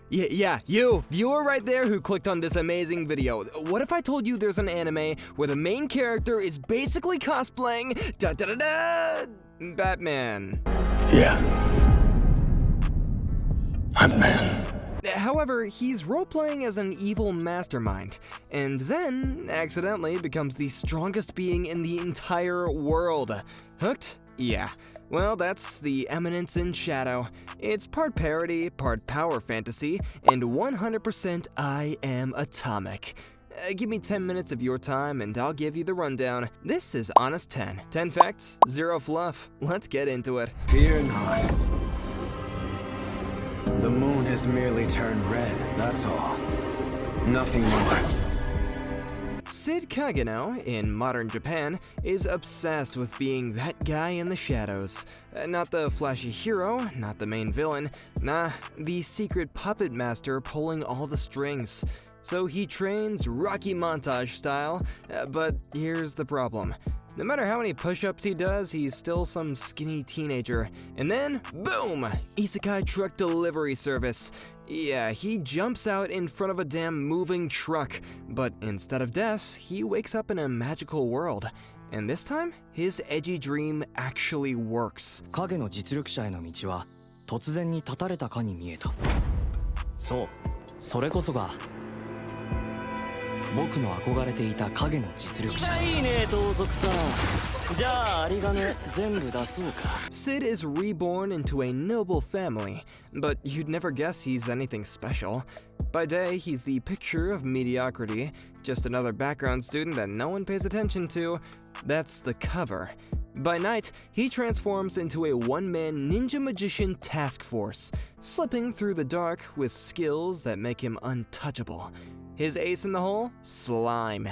Yeah, you, viewer right there who clicked on this amazing video. What if I told you there's an anime where the main character is basically cosplaying Batman? Yeah. Batman. However, he's role-playing as an evil mastermind, and then accidentally becomes the strongest being in the entire world. Hooked? Yeah. Well, that's the Eminence in Shadow. It's part parody, part power fantasy, and 100% I am atomic. Give me 10 minutes of your time and I'll give you the rundown. This is Honest 10. 10 facts, 0 fluff. Let's get into it. Fear not. The moon has merely turned red, that's all. Nothing more. Sid Kagenou, in modern Japan, is obsessed with being that guy in the shadows. Not the flashy hero, not the main villain, nah, the secret puppet master pulling all the strings. So he trains Rocky montage style, but here's the problem. No matter how many push-ups he does, he's still some skinny teenager. And then, boom! Isekai truck delivery service. Yeah, he jumps out in front of a damn moving truck, but instead of death, he wakes up in a magical world. And this time, his edgy dream actually works. 影の実力者への道は突然に断たれたかに見えた。そう、それこそが僕の憧れていた影の実力者。いいね、盗賊さん。じゃあ、有り金全部出そうか。Sid is reborn into a noble family, but you'd never guess he's anything special. By day, he's the picture of mediocrity, just another background student that no one pays attention to. That's the cover. By night, he transforms into a one-man ninja magician task force, slipping through the dark with skills that make him untouchable. His ace in the hole? Slime.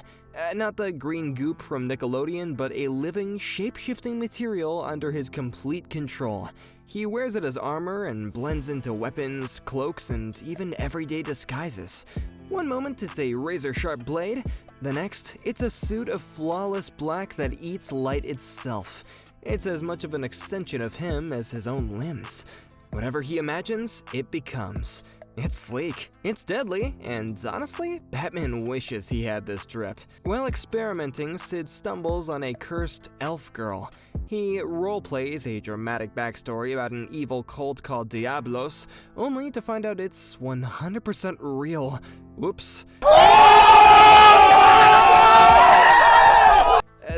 Not the green goop from Nickelodeon, but a living, shape-shifting material under his complete control. He wears it as armor and blends into weapons, cloaks, and even everyday disguises. One moment it's a razor-sharp blade, the next it's a suit of flawless black that eats light itself. It's as much of an extension of him as his own limbs. Whatever he imagines, it becomes. It's sleek, it's deadly, and honestly, Batman wishes he had this drip. While experimenting, Sid stumbles on a cursed elf girl. He roleplays a dramatic backstory about an evil cult called Diablos, only to find out it's 100% real. Whoops.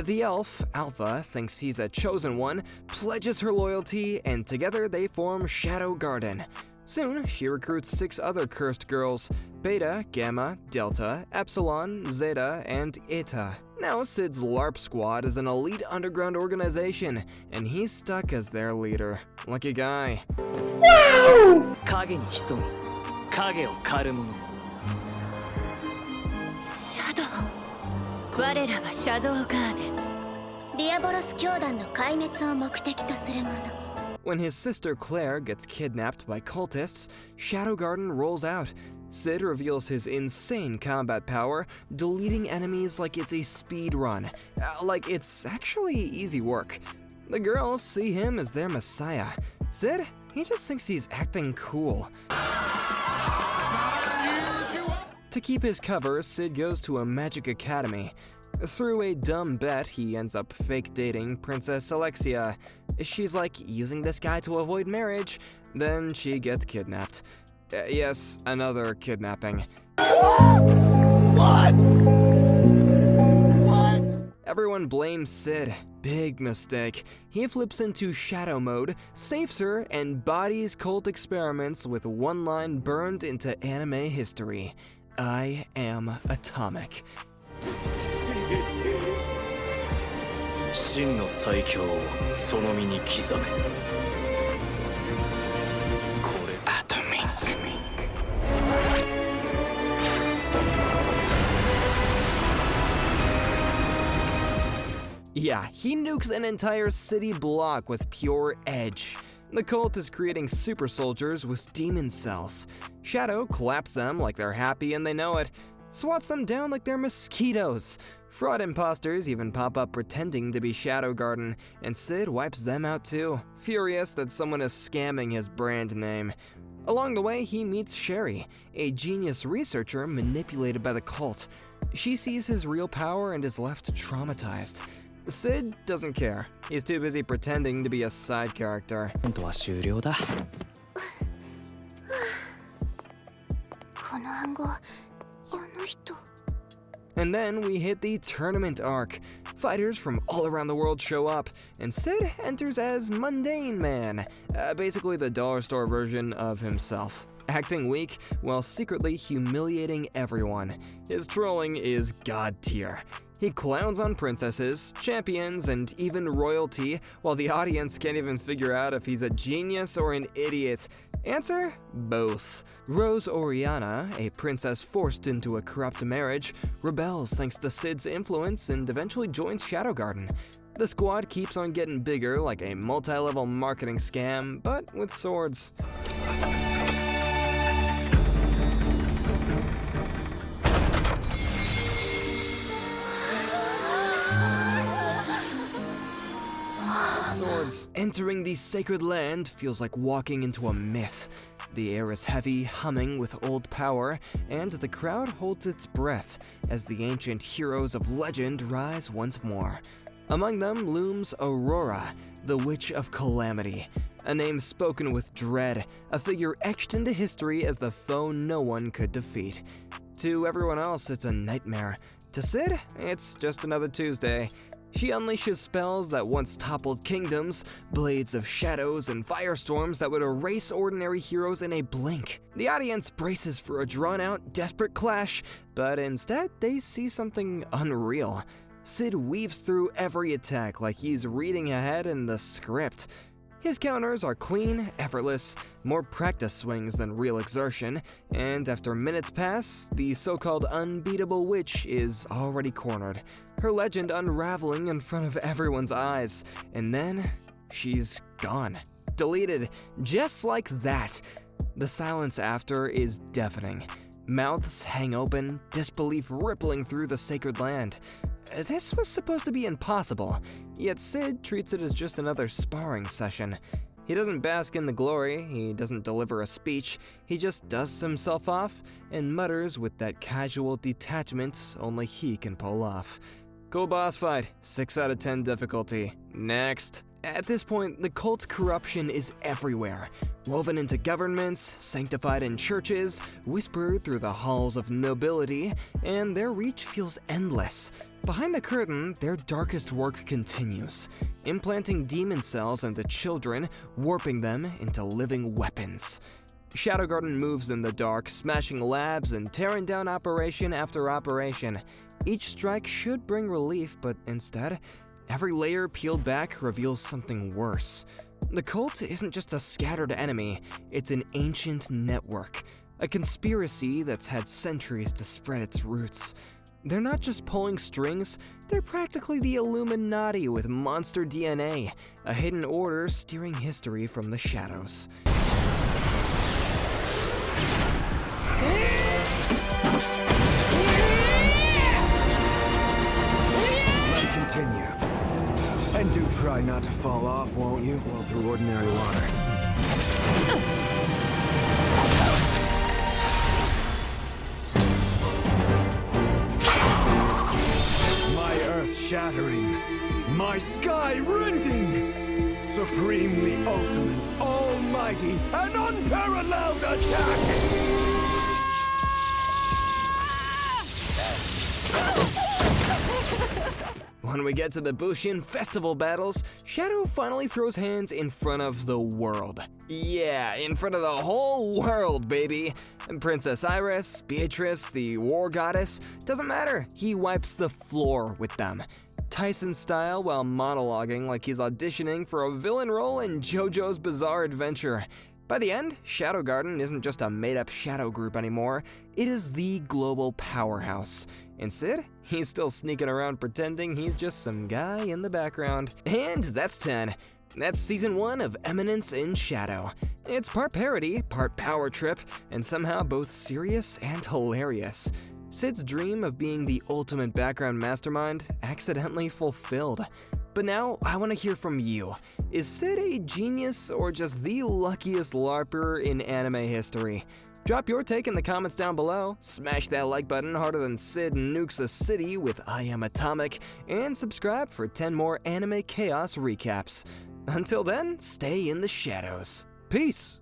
The elf, Alpha, thinks he's a chosen one, pledges her loyalty, and together they form Shadow Garden. Soon, she recruits 6 other cursed girls: Beta, Gamma, Delta, Epsilon, Zeta, and Eta. Now Sid's LARP squad is an elite underground organization, and he's stuck as their leader. Lucky guy. Wow! 影に潜み、影を狩る者。シャドウ。我らはシャドウガーデン。ディアボロス教団の壊滅を目的とする者。When his sister Claire gets kidnapped by cultists, Shadow Garden rolls out. Sid reveals his insane combat power, deleting enemies like it's a speed run. Like it's actually easy work. The girls see him as their messiah. Sid, he just thinks he's acting cool. To keep his cover, Sid goes to a magic academy. Through a dumb bet, he ends up fake dating Princess Alexia. She's like using this guy to avoid marriage. Then she gets kidnapped. Yes, another kidnapping. What? Everyone blames Sid. Big mistake. He flips into shadow mode, saves her, and bodies cult experiments with one line burned into anime history. I am atomic. 真の最強をその身に刻め。これAtomic. Yeah, he nukes an entire city block with pure edge. The cult is creating super soldiers with demon cells. Shadow claps them like they're happy and they know it, swats them down like they're mosquitoes. Fraud imposters even pop up pretending to be Shadow Garden, and Sid wipes them out too, furious that someone is scamming his brand name. Along the way, he meets Sherry, a genius researcher manipulated by the cult. She sees his real power and is left traumatized. Sid doesn't care. He's too busy pretending to be a side character. は終了だ。この暗号、あの人。 And then we hit the tournament arc. Fighters from all around the world show up, and Sid enters as Mundane Man, basically the dollar store version of himself, acting weak while secretly humiliating everyone. His trolling is god tier. He clowns on princesses, champions, and even royalty, while the audience can't even figure out if he's a genius or an idiot. Answer? Both. Rose Oriana, a princess forced into a corrupt marriage, rebels thanks to Sid's influence and eventually joins Shadow Garden. The squad keeps on getting bigger like a multi-level marketing scam, but with swords. Swords. Entering the sacred land feels like walking into a myth. The air is heavy, humming with old power, and the crowd holds its breath as the ancient heroes of legend rise once more. Among them looms Aurora, the Witch of Calamity, a name spoken with dread, a figure etched into history as the foe no one could defeat. To everyone else, it's a nightmare. To Sid, it's just another Tuesday. She unleashes spells that once toppled kingdoms, blades of shadows and firestorms that would erase ordinary heroes in a blink. The audience braces for a drawn-out, desperate clash, but instead they see something unreal. Sid weaves through every attack like he's reading ahead in the script. His counters are clean, effortless, more practice swings than real exertion, and after minutes pass, the so-called unbeatable witch is already cornered, her legend unraveling in front of everyone's eyes, and then she's gone. Deleted, just like that. The silence after is deafening. Mouths hang open, disbelief rippling through the sacred land. This was supposed to be impossible, yet Sid treats it as just another sparring session. He doesn't bask in the glory, he doesn't deliver a speech, he just dusts himself off and mutters with that casual detachment only he can pull off. Cool boss fight, 6 out of 10 difficulty. Next. At this point, the cult's corruption is everywhere. Woven into governments, sanctified in churches, whispered through the halls of nobility, and their reach feels endless. Behind the curtain, their darkest work continues, implanting demon cells into children, warping them into living weapons. Shadow Garden moves in the dark, smashing labs and tearing down operation after operation. Each strike should bring relief, but instead, every layer peeled back reveals something worse. The cult isn't just a scattered enemy, it's an ancient network, a conspiracy that's had centuries to spread its roots. They're not just pulling strings, they're practically the Illuminati with monster DNA, a hidden order steering history from the shadows. Let's continue. And do try not to fall off, won't you? Well, through ordinary water. My earth shattering, my sky rending, supremely ultimate, almighty, and unparalleled attack! When we get to the Bushin festival battles, Shadow finally throws hands in front of the world. Yeah, in front of the whole world, baby. And Princess Iris, Beatrice, the war goddess, doesn't matter. He wipes the floor with them. Tyson style while monologuing like he's auditioning for a villain role in JoJo's Bizarre Adventure. By the end, Shadow Garden isn't just a made-up shadow group anymore, it is the global powerhouse. And Sid, he's still sneaking around pretending he's just some guy in the background. And that's 10. That's season 1 of Eminence in Shadow. It's part parody, part power trip, and somehow both serious and hilarious. Sid's dream of being the ultimate background mastermind accidentally fulfilled. But now, I want to hear from you. Is Sid a genius or just the luckiest LARPer in anime history? Drop your take in the comments down below, smash that like button harder than Sid nukes a city with I Am Atomic, and subscribe for 10 more anime chaos recaps. Until then, stay in the shadows. Peace!